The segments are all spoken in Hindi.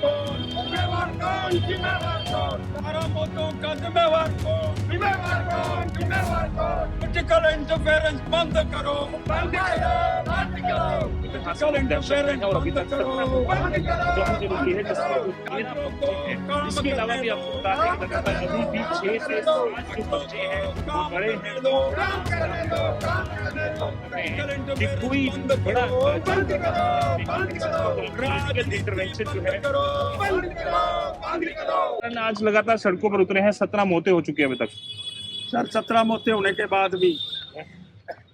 कौन? जिम्मेवार कौन? जिम्मेवार कौन? हमारा मौतों का जिम्मेवार कौन? जिम्मेवार कौन? जिम्मेवार कौन? पोलिटिकल इंटरफेरेंस बंद करो, बंद करो, बंद करो। पोलिटिकल इंटरफेरेंस और अभी बंद तक करो, बंद करो। बहुत जरूरी है छात्रों को काम इसके अलावा भी आपको बता दें कि लगातार अभी भी 6 से 7 जो बच्चे हैं वो बड़े हैं दो, काम करने दो, काम करने दो। कि कोई बड़ा बंद करो, बंद करो। इंटरवेंशन जो है करो, बंद करो, बंद करो। आज लगातार सड़कों पर उतरे हैं। 17 मौतें हो चुकी है अभी तक। सर 17 मौतें होने के बाद भी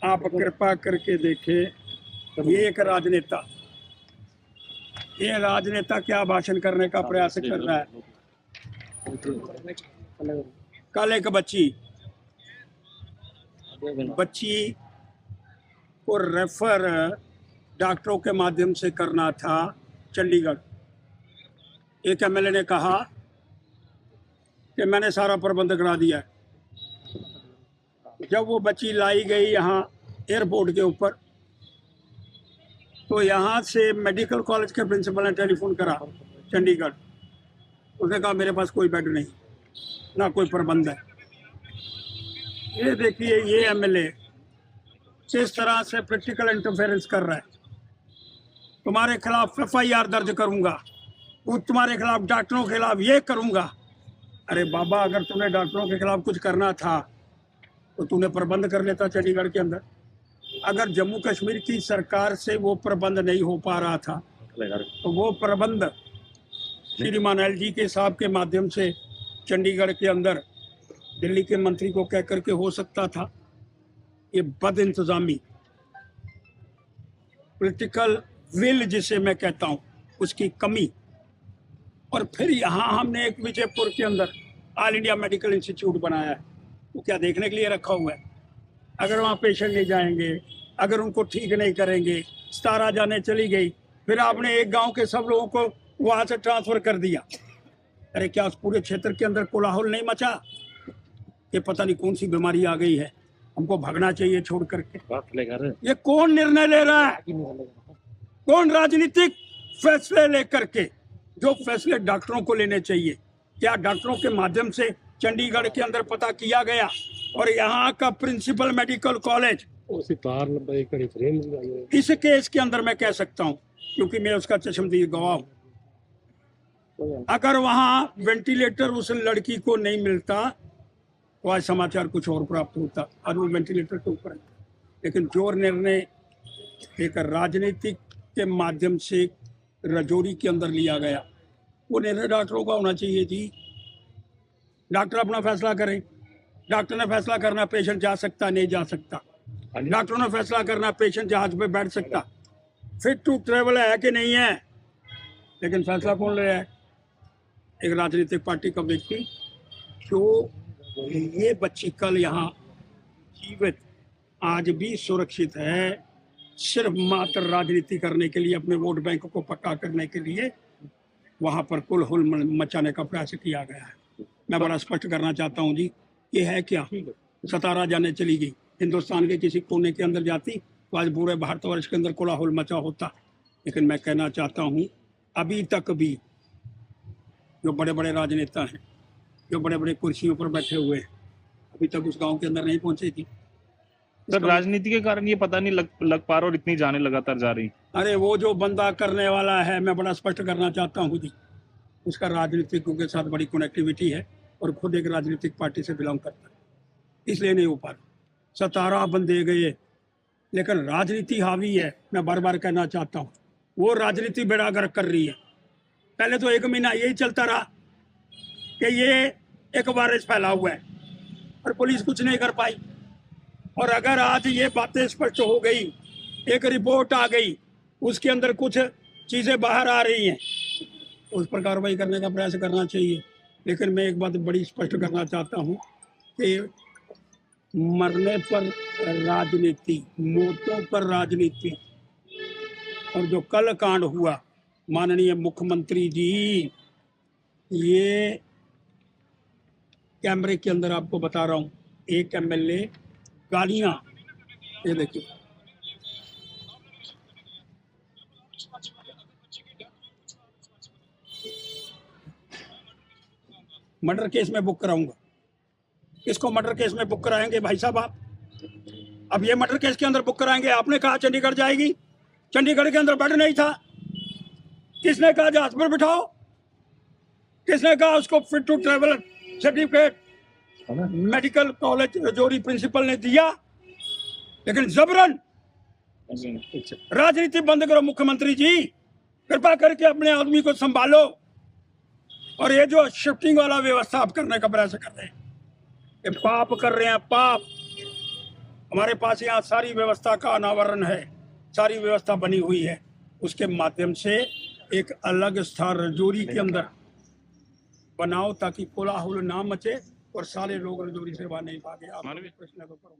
आप कृपा करके देखें, ये एक राजनेता, ये राजनेता क्या भाषण करने का प्रयास कर रहा है। कल एक बच्ची को रेफर डॉक्टरों के माध्यम से करना था चंडीगढ़। एक एमएलए ने कहा कि मैंने सारा प्रबंध करा दिया है। जब वो बच्ची लाई गई यहाँ एयरपोर्ट के ऊपर, तो यहाँ से मेडिकल कॉलेज के प्रिंसिपल ने टेलीफोन करा चंडीगढ़। उसने कहा मेरे पास कोई बेड नहीं, ना कोई प्रबंध है। ये देखिए, ये एमएलए किस तरह से प्रैक्टिकल इंटरफेरेंस कर रहा है। तुम्हारे खिलाफ एफआईआर दर्ज करूंगा, तुम्हारे खिलाफ डॉक्टरों के खिलाफ ये करूंगा। अरे बाबा, अगर तुम्हें डॉक्टरों के खिलाफ कुछ करना था तो तूने प्रबंध कर लेता चंडीगढ़ के अंदर। अगर जम्मू कश्मीर की सरकार से वो प्रबंध नहीं हो पा रहा था तो वो प्रबंध श्रीमान एलजी के साहब के माध्यम से चंडीगढ़ के अंदर दिल्ली के मंत्री को कह करके हो सकता था। ये बद इंतजामी, पॉलिटिकल विल जिसे मैं कहता हूँ, उसकी कमी। और फिर यहाँ हमने एक विजयपुर के अंदर ऑल इंडिया मेडिकल इंस्टीट्यूट बनाया है। वो क्या देखने के लिए रखा हुआ है? अगर वहाँ पेशेंट नहीं जाएंगे, अगर उनको ठीक नहीं करेंगे, 17 जाने चली गई, फिर आपने एक गांव के सब लोगों को वहाँ से ट्रांसफर कर दिया। अरे क्या उस पूरे क्षेत्र के अंदर कोलाहल नहीं मचा? ये पता नहीं कौन सी बीमारी आ गई है, हमको भागना चाहिए छोड़ करके। ये कौन निर्णय ले रहा है? कौन राजनीतिक फैसले लेकर के? जो फैसले डॉक्टरों को लेने चाहिए, क्या डॉक्टरों के माध्यम से चंडीगढ़ के अंदर पता किया गया? और यहाँ का प्रिंसिपल मेडिकल कॉलेज इस केस के अंदर मैं कह सकता हूँ, क्योंकि मैं उसका चश्मदीद गवाह हूँ। अगर वहाँ वेंटिलेटर उस लड़की को नहीं मिलता तो आज समाचार कुछ और प्राप्त होता। आज वो वेंटिलेटर के ऊपर है। लेकिन जो निर्णय एक राजनीतिक के माध्यम से रजौरी के अंदर लिया गया, वो निर्णय डॉक्टरों का होना चाहिए जी। डॉक्टर अपना फैसला करें। डॉक्टर ने फैसला करना पेशेंट जा सकता नहीं जा सकता। डॉक्टरों ने फैसला करना पेशेंट जहाज पे बैठ सकता, फिट टू ट्रेवल है कि नहीं है। लेकिन फैसला कौन ले रहा है? एक राजनीतिक पार्टी का व्यक्ति। जो ये बच्ची कल यहाँ जीवित आज भी सुरक्षित है, सिर्फ मात्र राजनीति करने के लिए, अपने वोट बैंक को पक्का करने के लिए वहाँ पर कुल मचाने का प्रयास किया गया है। मैं बड़ा स्पष्ट करना चाहता हूँ जी, ये है क्या? 17 जाने चली गई, हिंदुस्तान के किसी कोने के अंदर जाती तो आज पूरे भारतवर्ष के अंदर कोलाहल मचा होता। लेकिन मैं कहना चाहता हूँ, अभी तक भी जो बड़े बड़े राजनेता हैं, जो बड़े बड़े कुर्सियों पर बैठे हुए हैं, अभी तक उस गांव के अंदर नहीं पहुंचे थी। सर, राजनीति के कारण ये पता नहीं लग पा रहा और इतनी जाने लगातार जा रही। अरे वो जो बंदा करने वाला है, मैं बड़ा स्पष्ट करना चाहता हूँ जी, उसका राजनीतिकों के साथ बड़ी कनेक्टिविटी है और खुद एक राजनीतिक पार्टी से बिलोंग करता है, इसलिए नहीं हो पा रहा। 17 बंदे गए, लेकिन राजनीति हावी है। मैं बार बार कहना चाहता हूँ, वो राजनीति बेड़ा गर्क कर रही है। पहले तो 1 महीना यही चलता रहा कि ये एक वायरस फैला हुआ है और पुलिस कुछ नहीं कर पाई। और अगर आज ये बातें स्पष्ट हो गई, एक रिपोर्ट आ गई, उसके अंदर कुछ चीज़ें बाहर आ रही हैं, उस पर कार्रवाई करने का प्रयास करना चाहिए। लेकिन मैं एक बात बड़ी स्पष्ट करना चाहता हूँ कि मरने पर राजनीति, मौतों पर राजनीति, और जो कल कांड हुआ, माननीय मुख्यमंत्री जी, ये कैमरे के अंदर आपको बता रहा हूँ, एक एमएलए गालियाँ, ये देखिए, मर्डर केस में बुक कराऊंगा। किसको मर्डर केस में बुक कराएंगे भाई साहब आप? अब ये मर्डर केस के अंदर बुक कराएंगे। आपने कहा चंडीगढ़ जाएगी, चंडीगढ़ के अंदर बेड नहीं था। किसने कहा जहाज पर बिठाओ? किसने कहा उसको fit to travel certificate? Medical college Rajouri principal ने दिया, लेकिन जबरन। राजनीति बंद करो मुख्यमंत्री जी, कृपा करके अपने आदमी को संभालो। और ये जो शिफ्टिंग वाला व्यवस्था आप करने का प्रयास कर रहे हैं, ये पाप कर रहे हैं, पाप। हमारे पास यहाँ सारी व्यवस्था का अनावरण है, सारी व्यवस्था बनी हुई है। उसके माध्यम से एक अलग स्थान रजौरी के अंदर बनाओ ताकि कोलाहल ना मचे और सारे लोग रजौरी से बाहर नहीं भागे। आप प्रश्न को करो।